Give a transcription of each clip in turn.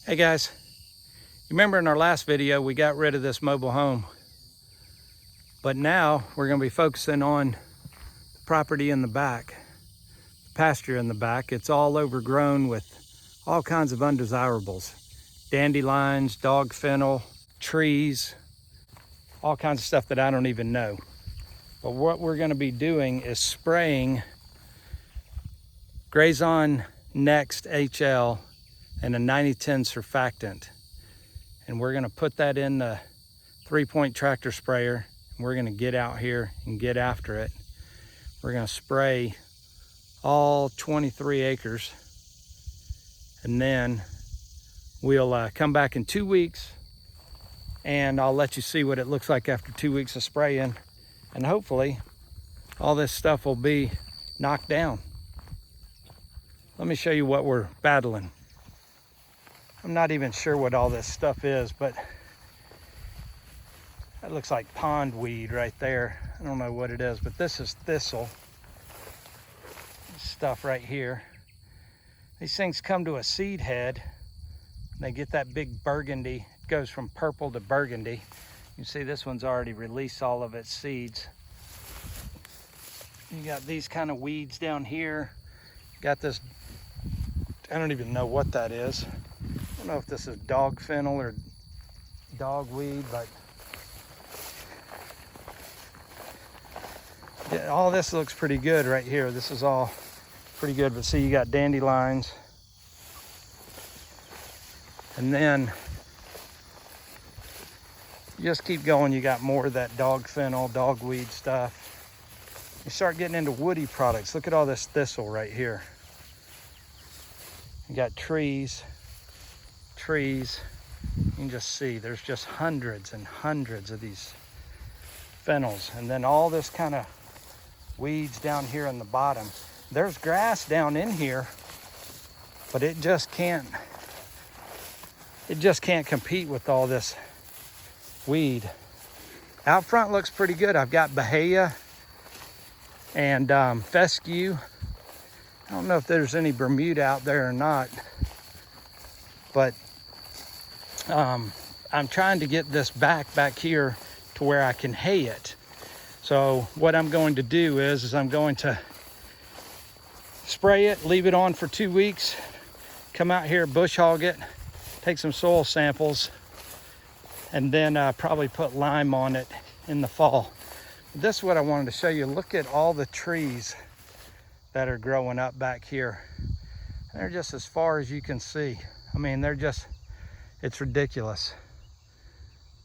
Hey guys, you remember in our last video we got rid of this mobile home, but now we're going to be focusing on the property in the back, the pasture in the back. It's all overgrown with all kinds of undesirables, dandelions, dog fennel, trees, all kinds of stuff that I don't even know. But what we're going to be doing is spraying GrazonNext HL and a 90-10 surfactant. And we're going to put that in the 3-point tractor sprayer. And we're going to get out here and get after it. We're going to spray all 23 acres. And then we'll come back in 2 weeks and I'll let you see what it looks like after 2 weeks of spraying. And hopefully all this stuff will be knocked down. Let me show you what we're battling. I'm not even sure what all this stuff is, but that looks like pond weed right there. I don't know what it is, but this is thistle. This stuff right here. These things come to a seed head. They get that big burgundy. It goes from purple to burgundy. You see this one's already released all of its seeds. You got these kind of weeds down here. You got this, I don't even know what that is. I don't know if this is dog fennel or dogweed, but yeah, all this looks pretty good right here. This is all pretty good, but see, you got dandelions. And then you just keep going, you got more of that dog fennel, dogweed stuff. You start getting into woody products. Look at all this thistle right here. You got trees. You can just see there's just hundreds and hundreds of these fennels, and then all this kind of weeds down here in the bottom. There's grass down in here, but it just can't compete with all this weed. Out front looks pretty good. I've got Bahia and fescue. I don't know if there's any Bermuda out there or not, but I'm trying to get this back here to where I can hay it. So what I'm going to do is I'm going to spray it, leave it on for 2 weeks, come out here, bush hog it, take some soil samples, and then probably put lime on it in the fall. This is what I wanted to show you. Look at all the trees that are growing up back here. They're just as far as you can see. I mean, they're just, it's ridiculous.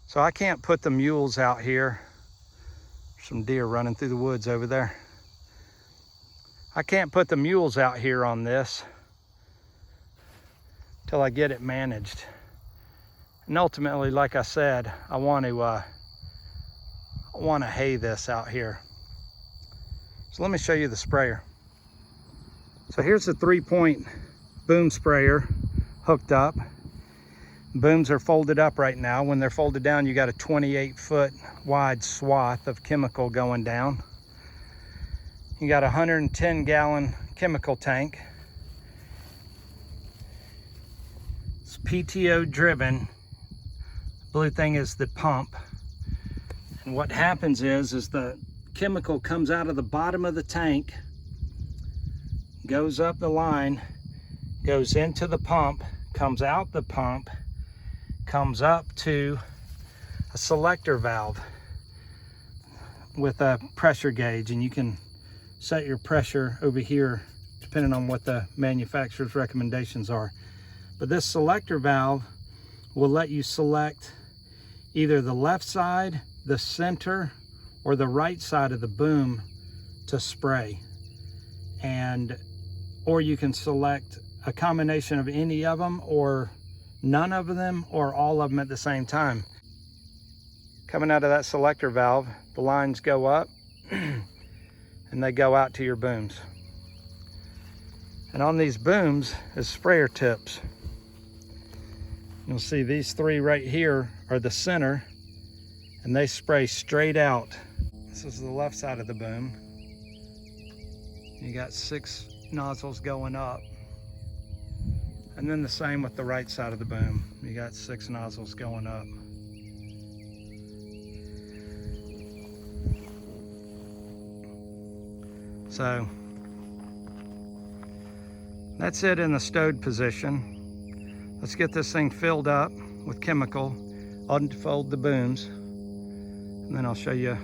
So I can't put the mules out here. There's some deer running through the woods over there. I can't put the mules out here on this till I get it managed. And ultimately, like I said, I want to hay this out here. So let me show you the sprayer. So here's the 3-point boom sprayer hooked up. Booms are folded up right now. When they're folded down, you got a 28-foot wide swath of chemical going down. You got a 110-gallon chemical tank. It's PTO driven. Blue thing is the pump. And what happens is the chemical comes out of the bottom of the tank, goes up the line, goes into the pump, comes out the pump, comes up to a selector valve with a pressure gauge, and you can set your pressure over here depending on what the manufacturer's recommendations are. But this selector valve will let you select either the left side, the center, or the right side of the boom to spray. Or you can select a combination of any of them, or none of them, or all of them at the same time. Coming out of that selector valve, the lines go up and they go out to your booms. And on these booms is sprayer tips. You'll see these 3 right here are the center, and they spray straight out. This is the left side of the boom. You got 6 nozzles going up. And then the same with the right side of the boom. You got 6 nozzles going up. So that's it in the stowed position. Let's get this thing filled up with chemical, unfold the booms, and then I'll show you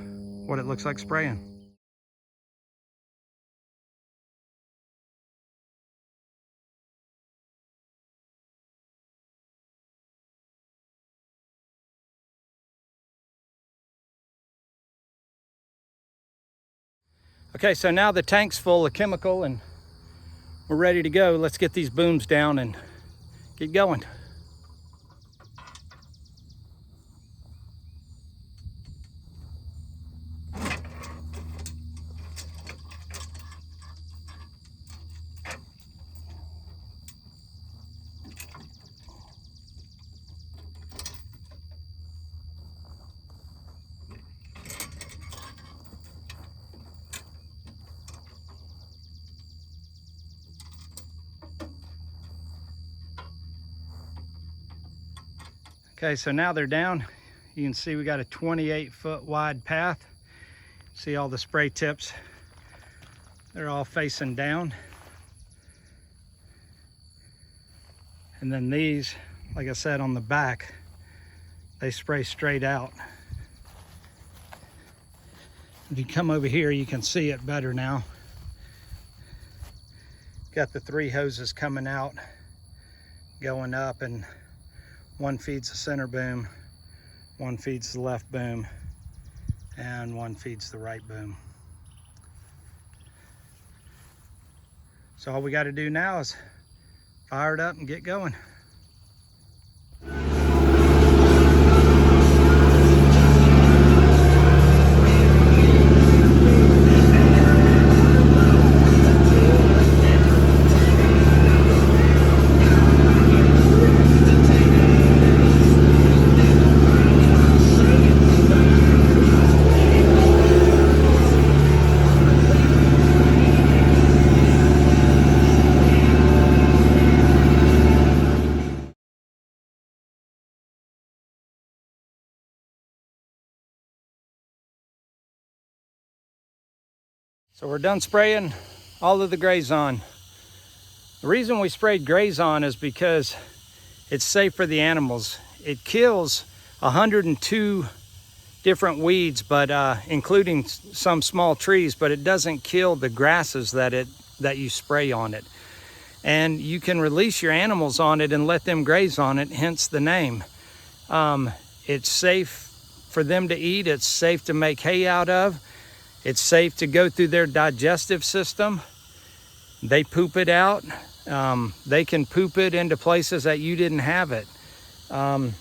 what it looks like spraying. Okay, so now the tank's full of chemical and we're ready to go. Let's get these booms down and get going. Okay, so now they're down. You can see we got a 28-foot wide path. See all the spray tips. They're all facing down. And then these, like I said, on the back, they spray straight out. If you come over here, you can see it better now. Got the 3 hoses coming out, going up, and one feeds the center boom, one feeds the left boom, and one feeds the right boom. So all we got to do now is fire it up and get going. So we're done spraying all of the Grazon. The reason we sprayed Grazon is because it's safe for the animals. It kills 102 different weeds, but including some small trees, but it doesn't kill the grasses that you spray on it. And you can release your animals on it and let them graze on it, hence the name. It's safe for them to eat. It's safe to make hay out of. It's safe to go through their digestive system. They poop it out. They can poop it into places that you didn't have it. The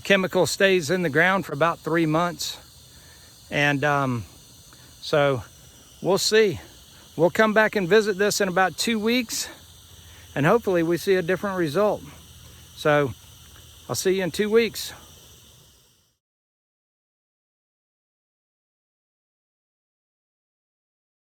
chemical stays in the ground for about 3 months. And so we'll see. We'll come back and visit this in about 2 weeks, and hopefully we see a different result. So I'll see you in 2 weeks.